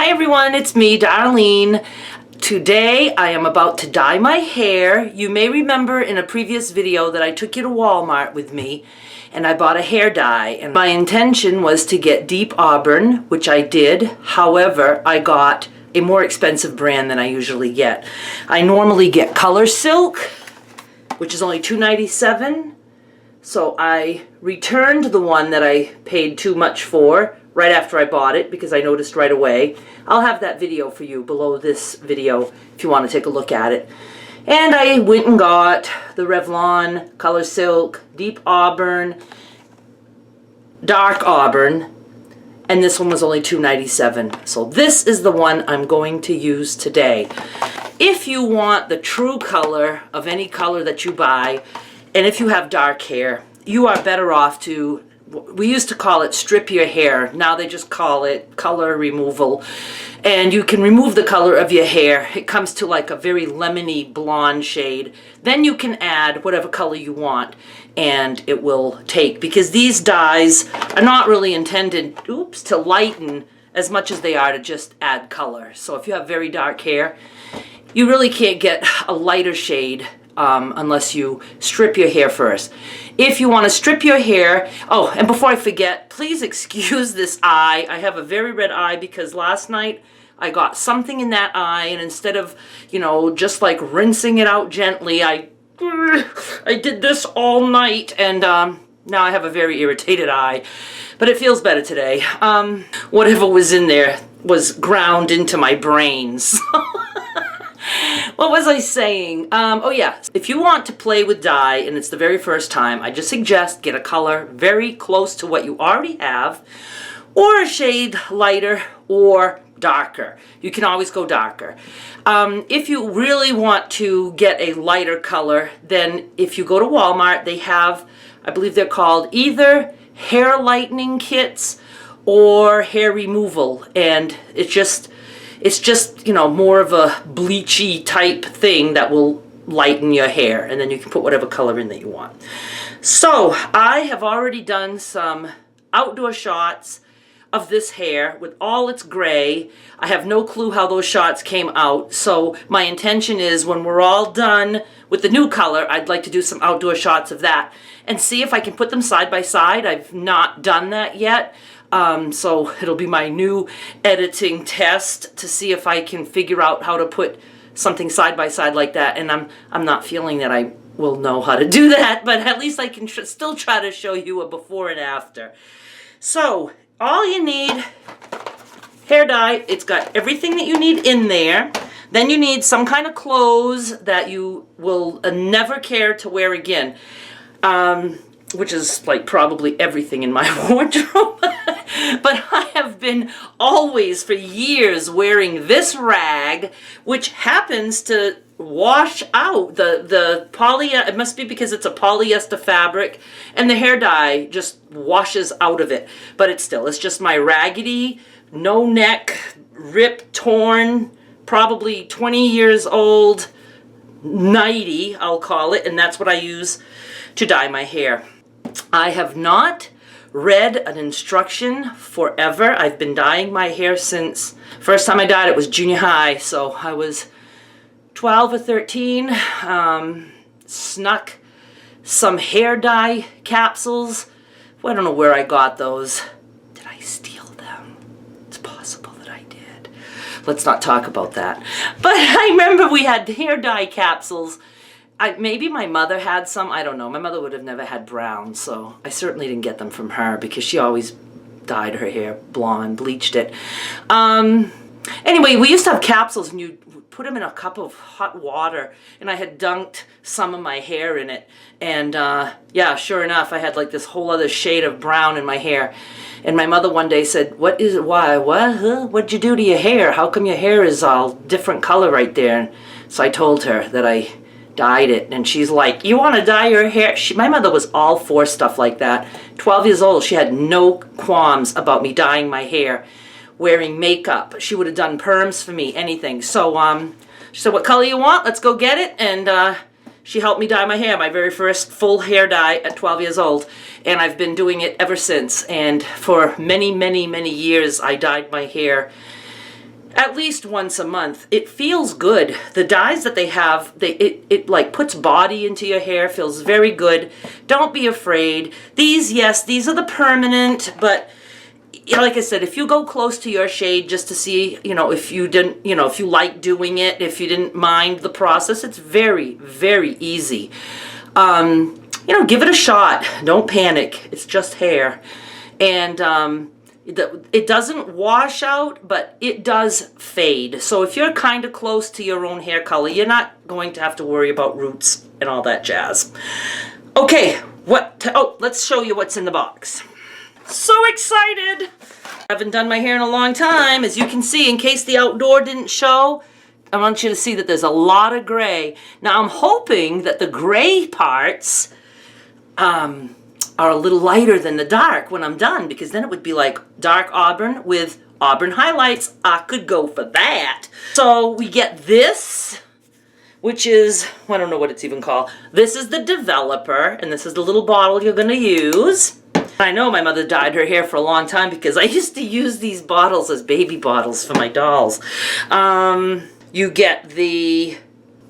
Hi everyone, it's me, Darlene. Today I am about to dye my hair. You may remember in a previous video that I took you to Walmart with me and I bought a hair dye. And my intention was to get deep auburn, which I did. However, I got a more expensive brand than I usually get. I normally get Color Silk, which is only $2.97. So I returned the one that I paid too much for right after I bought it because I noticed right away. I'll have that video for you below this video if you want to take a look at it. And I went and got the Revlon Color Silk, Deep Auburn, Dark Auburn, and this one was only $2.97. So this is the one I'm going to use today. If you want the true color of any color that you buy, and if you have dark hair, you are better off to, we used to call it strip your hair. Now they just call it color removal. And you can remove the color of your hair. It comes to like a very lemony blonde shade. Then you can add whatever color you want and it will take. Because these dyes are not really intended, to lighten as much as they are to just add color. So if you have very dark hair, you really can't get a lighter shade unless you strip your hair first. If you want to strip your hair, oh, and before I forget, please excuse this eye. I have a very red eye because last night I got something in that eye, and instead of, just like rinsing it out gently, I did this all night, and now I have a very irritated eye. But it feels better today. Whatever was in there was ground into my brains. What was I saying? Oh yeah, if you want to play with dye and it's the very first time, I just suggest get a color very close to what you already have, or a shade lighter or darker. You can always go darker. If you really want to get a lighter color, then if you go to Walmart, they have, I believe they're called either hair lightening kits or hair removal, and it's just more of a bleachy type thing that will lighten your hair, and then you can put whatever color in that you want. So I have already done some outdoor shots of this hair with all its gray. I have no clue how those shots came out, so my intention is when we're all done with the new color, I'd like to do some outdoor shots of that and see if I can put them side by side. I've not done that yet. So it'll be my new editing test to see if I can figure out how to put something side by side like that. And I'm not feeling that I will know how to do that, but at least I can still try to show you a before and after. So all you need, hair dye, it's got everything that you need in there. Then you need some kind of clothes that you will never care to wear again. Which is like probably everything in my wardrobe. But I have been always for years wearing this rag, which happens to wash out the poly. It must be because it's a polyester fabric, and the hair dye just washes out of it. But it's just my raggedy, no neck, rip torn, probably 20 years old nightie, I'll call it, and that's what I use to dye my hair. I have not read an instruction forever. I've been dyeing my hair since, first time I dyed it was junior high, so I was 12 or 13. Snuck some hair dye capsules. Well, I don't know where I got those. Did I steal them? It's possible that I did. Let's not talk about that. But I remember we had hair dye capsules. Maybe my mother had some, I don't know. My mother would have never had brown, so I certainly didn't get them from her because she always dyed her hair blonde, bleached it. Anyway, we used to have capsules and you put them in a cup of hot water, and I had dunked some of my hair in it. And yeah, sure enough, I had like this whole other shade of brown in my hair. And my mother one day said, "What is it? Why? What? Huh? What'd you do to your hair? How come your hair is all different color right there?" And so I told her that I dyed it, and she's like, "You want to dye your hair?" My mother was all for stuff like that. 12 years old, she had no qualms about me dyeing my hair, wearing makeup. She would have done perms for me, anything. So she said, "What color you want? Let's go get it." And she helped me dye my hair, my very first full hair dye at 12 years old, and I've been doing it ever since. And for many, many, many years I dyed my hair at least once a month. It feels good. The dyes that they have, it like puts body into your hair, feels very good. Don't be afraid. These, yes, these are the permanent, but like I said, if you go close to your shade just to see, if you didn't, if you like doing it, if you didn't mind the process, it's very, very easy. Give it a shot. Don't panic. It's just hair. And it doesn't wash out, but it does fade. So if you're kind of close to your own hair color, you're not going to have to worry about roots and all that jazz. Okay, let's show you what's in the box. So excited! I haven't done my hair in a long time. As you can see, in case the outdoor didn't show, I want you to see that there's a lot of gray. Now I'm hoping that the gray parts are a little lighter than the dark when I'm done, because then it would be like dark auburn with auburn highlights. I could go for that. So we get this, which is, I don't know what it's even called. This is the developer, and this is the little bottle you're gonna use. I know my mother dyed her hair for a long time because I used to use these bottles as baby bottles for my dolls. You get the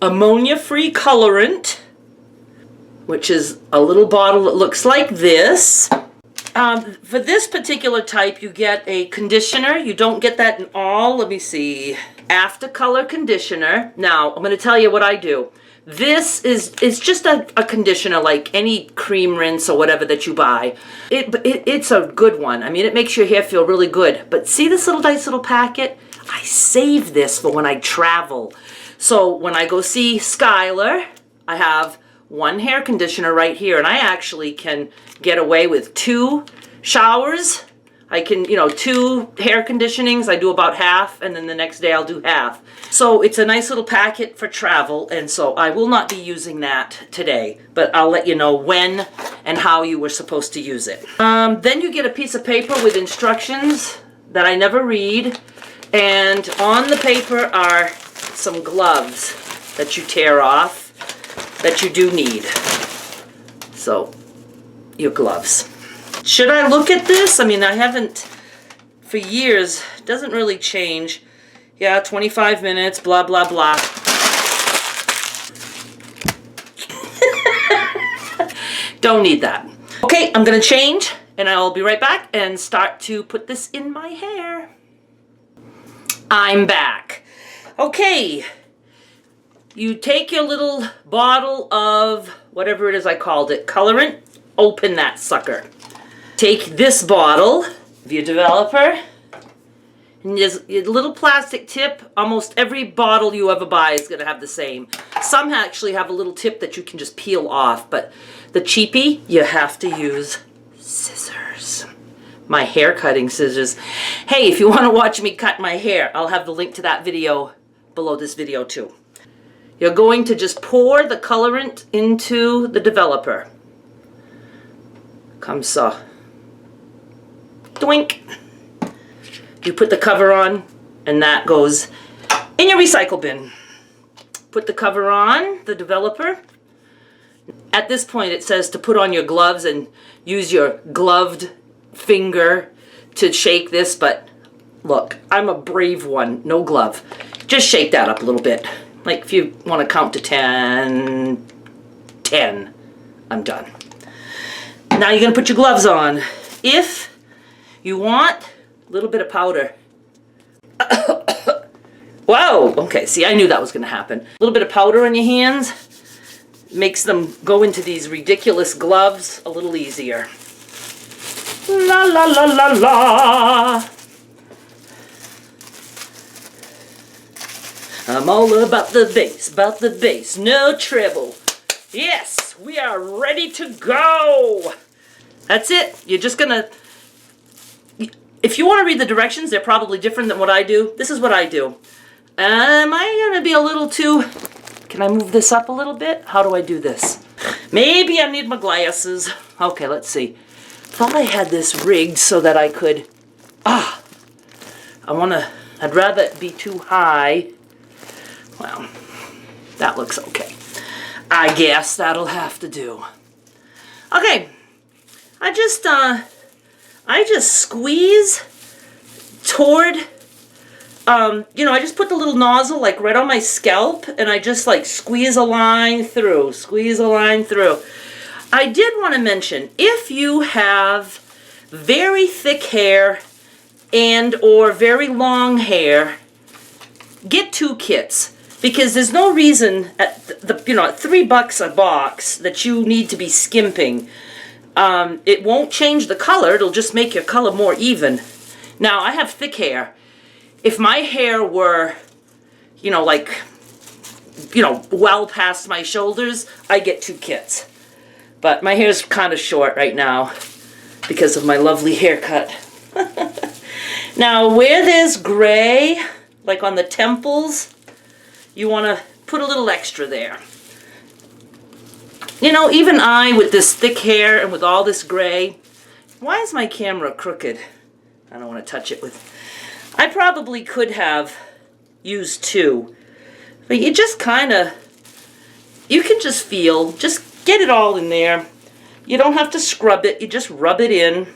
ammonia-free colorant, which is a little bottle that looks like this. For this particular type, you get a conditioner. You don't get that in all. Let me see. After color conditioner. Now, I'm going to tell you what I do. This is just a conditioner like any cream rinse or whatever that you buy. It's a good one. I mean, it makes your hair feel really good. But see this nice little packet? I save this for when I travel. So when I go see Skylar, I have one hair conditioner right here, and I actually can get away with 2 showers. I can, 2 hair conditionings. I do about half, and then the next day I'll do half. So it's a nice little packet for travel, and so I will not be using that today, but I'll let you know when and how you were supposed to use it. Then you get a piece of paper with instructions that I never read, and on the paper are some gloves that you tear off that you do need. So, your gloves. Should I look at this? I mean, I haven't for years. It doesn't really change. Yeah, 25 minutes, blah, blah, blah. Don't need that. Okay, I'm gonna change, and I'll be right back and start to put this in my hair. I'm back. Okay. You take your little bottle of whatever it is I called it, colorant, open that sucker. Take this bottle of your developer, and there's a little plastic tip. Almost every bottle you ever buy is going to have the same. Some actually have a little tip that you can just peel off, but the cheapie, you have to use scissors. My hair cutting scissors. Hey, if you want to watch me cut my hair, I'll have the link to that video below this video too. You're going to just pour the colorant into the developer. Come so. Doink. You put the cover on, and that goes in your recycle bin. Put the cover on the developer. At this point, it says to put on your gloves and use your gloved finger to shake this, but look, I'm a brave one, no glove. Just shake that up a little bit. Like if you want to count to 10, 10, I'm done. Now you're going to put your gloves on. If you want a little bit of powder. Whoa, okay, see, I knew that was going to happen. A little bit of powder on your hands makes them go into these ridiculous gloves a little easier. La la la la la. I'm all about the bass, no treble. Yes, we are ready to go. That's it. You're just gonna, if you want to read the directions, they're probably different than what I do. This is what I do. Am I gonna be a little too, can I move this up a little bit? How do I do this? Maybe I need my glasses. Okay, let's see. Thought I had this rigged so that I could, I'd rather it be too high. Well, that looks okay. I guess that'll have to do. Okay, I just squeeze toward you know, I just put the little nozzle like right on my scalp, and I just like squeeze a line through, squeeze a line through. I did want to mention, if you have very thick hair and or very long hair, get 2 kits, because there's no reason at you know, at $3 a box that you need to be skimping. It won't change the color, it'll just make your color more even. Now, I have thick hair. If my hair were, you know, like, you know, well past my shoulders, I get 2 kits. But my hair's kind of short right now because of my lovely haircut. Now, where there's gray, like on the temples, you want to put a little extra there. You know, even I, with this thick hair and with all this gray, why is my camera crooked? I don't want to touch it with... I probably could have used 2, but you just kind of, you can just feel, just get it all in there. You don't have to scrub it, you just rub it in.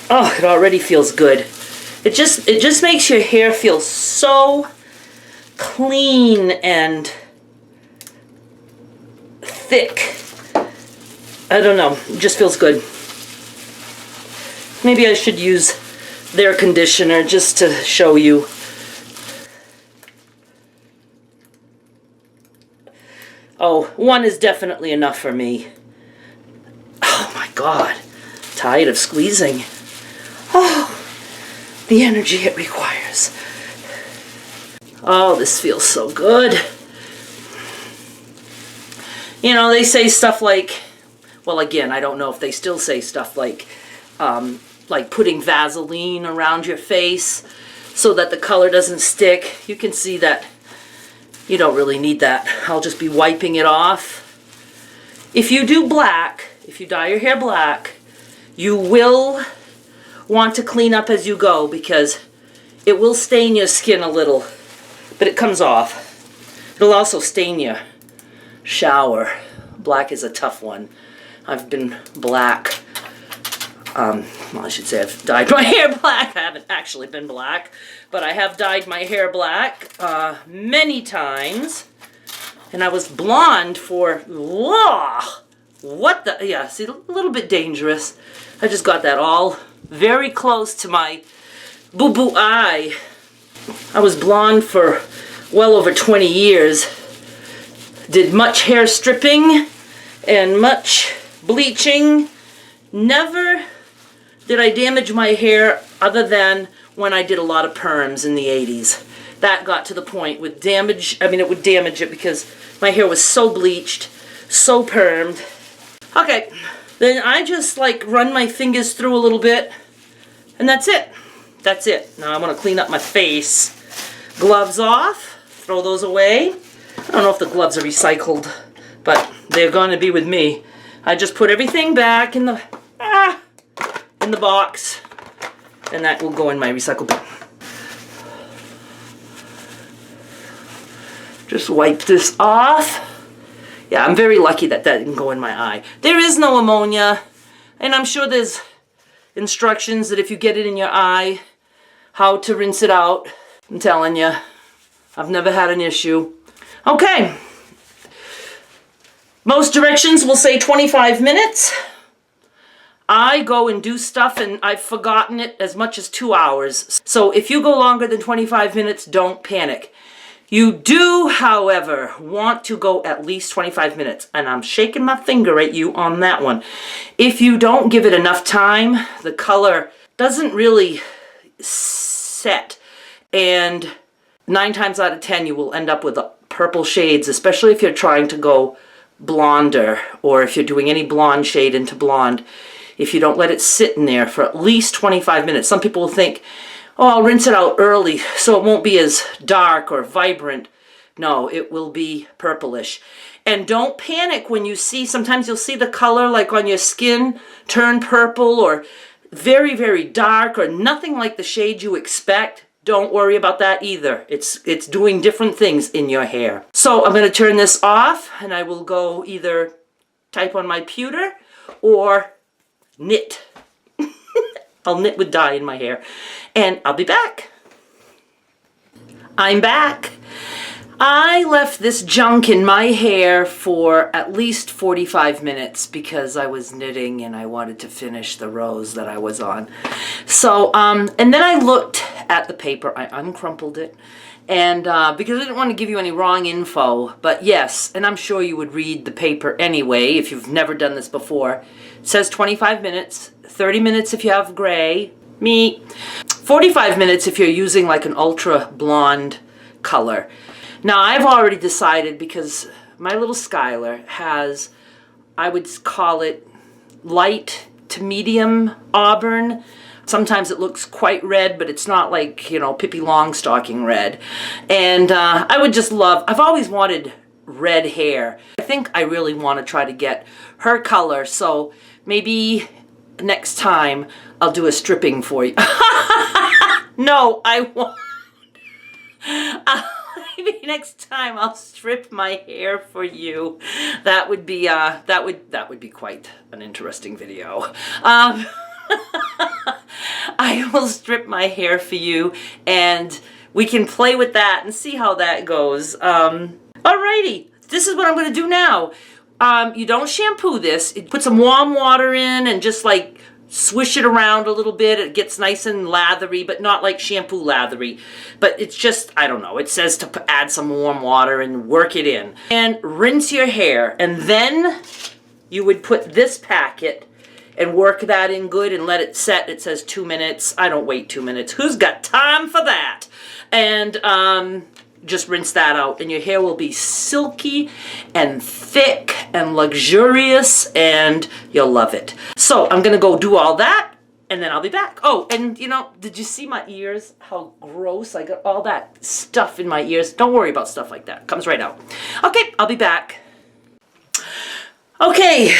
Oh, it already feels good. It just makes your hair feel so clean and thick. I don't know, it just feels good. Maybe I should use their conditioner just to show you. Oh, 1 is definitely enough for me. Oh my God, tired of squeezing. Oh, the energy it requires. Oh, this feels so good. You know, they say stuff like, well, again, I don't know if they still say stuff like putting Vaseline around your face so that the color doesn't stick. You can see that you don't really need that. I'll just be wiping it off. If you do black, if you dye your hair black, you will want to clean up as you go because it will stain your skin a little, but it comes off. It'll also stain your shower. Black is a tough one. I've been black. Well, I should say I've dyed my hair black. I haven't actually been black, but I have dyed my hair black many times. And I was blonde for, whoa, what the, yeah, see, a little bit dangerous. I just got that all very close to my boo-boo eye. I was blonde for well over 20 years. Did much hair stripping and much bleaching. Never did I damage my hair other than when I did a lot of perms in the 80s. That got to the point with damage, I mean it would damage it because my hair was so bleached, so permed. Okay, then I just like run my fingers through a little bit and that's it. That's it. Now I want to clean up my face. Gloves off, throw those away. I don't know if the gloves are recycled, but they're going to be with me. I just put everything back in the box, and that will go in my recycle bin. Just wipe this off. Yeah, I'm very lucky that that didn't go in my eye. There is no ammonia, and I'm sure there's instructions that if you get it in your eye, how to rinse it out. I'm telling you, I've never had an issue. Okay. Most directions will say 25 minutes. I go and do stuff and I've forgotten it as much as 2 hours. So if you go longer than 25 minutes, don't panic. You do, however, want to go at least 25 minutes. And I'm shaking my finger at you on that one. If you don't give it enough time, the color doesn't really set. And 9 times out of 10, you will end up with purple shades, especially if you're trying to go blonder or if you're doing any blonde shade into blonde. If you don't let it sit in there for at least 25 minutes. Some people will think, oh, I'll rinse it out early so it won't be as dark or vibrant. No, it will be purplish. And don't panic when you see, sometimes you'll see the color like on your skin turn purple or very, very dark or nothing like the shade you expect. Don't worry about that either. It's doing different things in your hair. So I'm going to turn this off and I will go either type on my pewter or knit. I'll knit with dye in my hair. And I'll be back. I'm back. I left this junk in my hair for at least 45 minutes because I was knitting and I wanted to finish the rows that I was on. So, and then I looked at the paper. I uncrumpled it. And because I didn't want to give you any wrong info, but yes, and I'm sure you would read the paper anyway if you've never done this before. It says 25 minutes, 30 minutes if you have gray, me, 45 minutes if you're using like an ultra blonde color. Now I've already decided because my little Skylar has, I would call it light to medium auburn. Sometimes it looks quite red, but it's not like, you know, Pippi Longstocking red. And I would just love, I've always wanted red hair. I think I really want to try to get her color, so maybe next time I'll do a stripping for you. No, I won't. Maybe next time I'll strip my hair for you. That would be that would be quite an interesting video. I will strip my hair for you and we can play with that and see how that goes. Alrighty, this is what I'm going to do now. You don't shampoo this. Put some warm water in and just like swish it around a little bit. It gets nice and lathery, but not like shampoo lathery. But it's just, I don't know, it says to add some warm water and work it in. And rinse your hair. And then you would put this packet and work that in good and let it set. It says 2 minutes. I don't wait 2 minutes. Who's got time for that? And just rinse that out and your hair will be silky and thick and luxurious and you'll love it. So I'm gonna go do all that and then I'll be back. Oh, and you know, did you see my ears? How gross. I got all that stuff in my ears. Don't worry about stuff like that. It comes right out. Okay, I'll be back. Okay,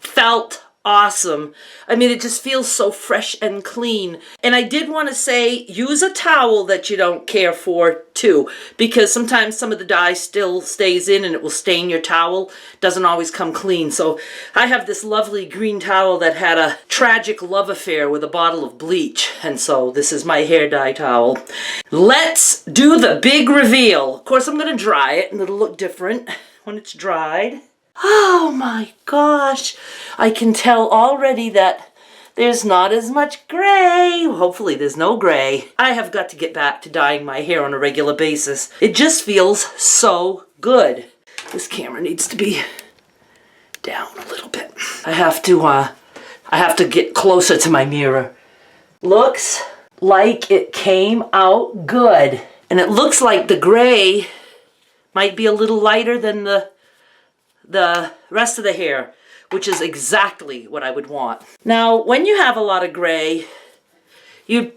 felt awesome. I mean, it just feels so fresh and clean. And I did want to say, use a towel that you don't care for too, because sometimes some of the dye still stays in and it will stain your towel. Doesn't always come clean. So I have this lovely green towel that had a tragic love affair with a bottle of bleach. And so this is my hair dye towel. Let's do the big reveal. Of course, I'm going to dry it and it'll look different when it's dried. Oh my gosh, I can tell already that there's not as much gray. Hopefully there's no gray. I have got to get back to dyeing my hair on a regular basis. It just feels so good. This camera needs to be down a little bit. I have to get closer to my mirror. Looks like it came out good. And it looks like the gray might be a little lighter than the rest of the hair, which is exactly what I would want. Now, when you have a lot of gray, you're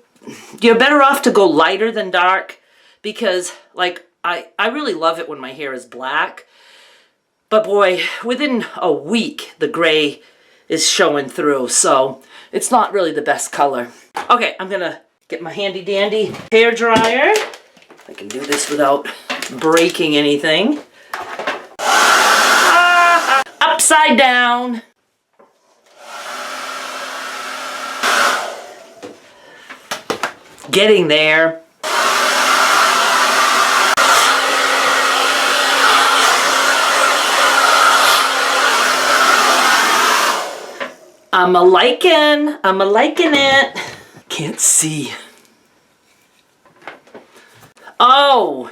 better off to go lighter than dark because, like, I really love it when my hair is black. But boy, within a week, the gray is showing through, so it's not really the best color. Okay, I'm gonna get my handy dandy hair dryer. I can do this without breaking anything. Upside down. Getting there. I'm a-liking it. Can't see. Oh,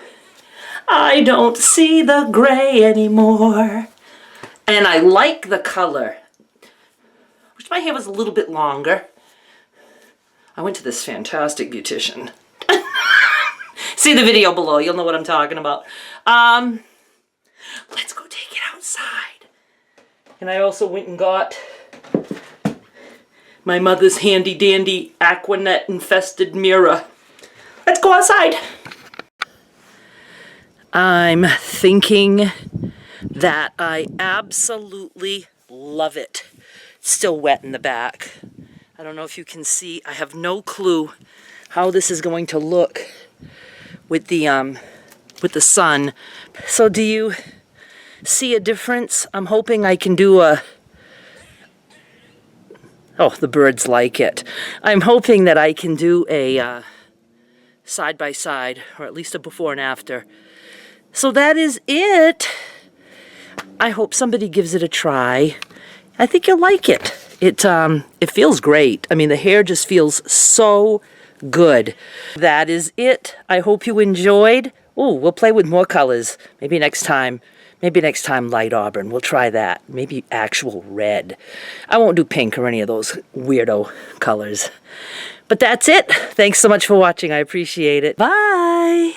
I don't see the gray anymore. And I like the color. Wish my hair was a little bit longer. I went to this fantastic beautician. See the video below, you'll know what I'm talking about. Let's go take it outside. And I also went and got my mother's handy dandy Aquanet infested mirror. Let's go outside. I'm thinking that I absolutely love it. It's still wet in the back. I don't know if you can see. I have no clue how this is going to look with the sun. So do you see a difference? I'm hoping I can do a Oh, the birds like it. I'm hoping that I can do a side by side, or at least a before and after. So that is it. I hope somebody gives it a try. I think you'll like it. It feels great. I mean, the hair just feels so good. That is it. I hope you enjoyed. Oh, we'll play with more colors. Maybe next time. Maybe next time light auburn. We'll try that. Maybe actual red. I won't do pink or any of those weirdo colors. But that's it. Thanks so much for watching. I appreciate it. Bye.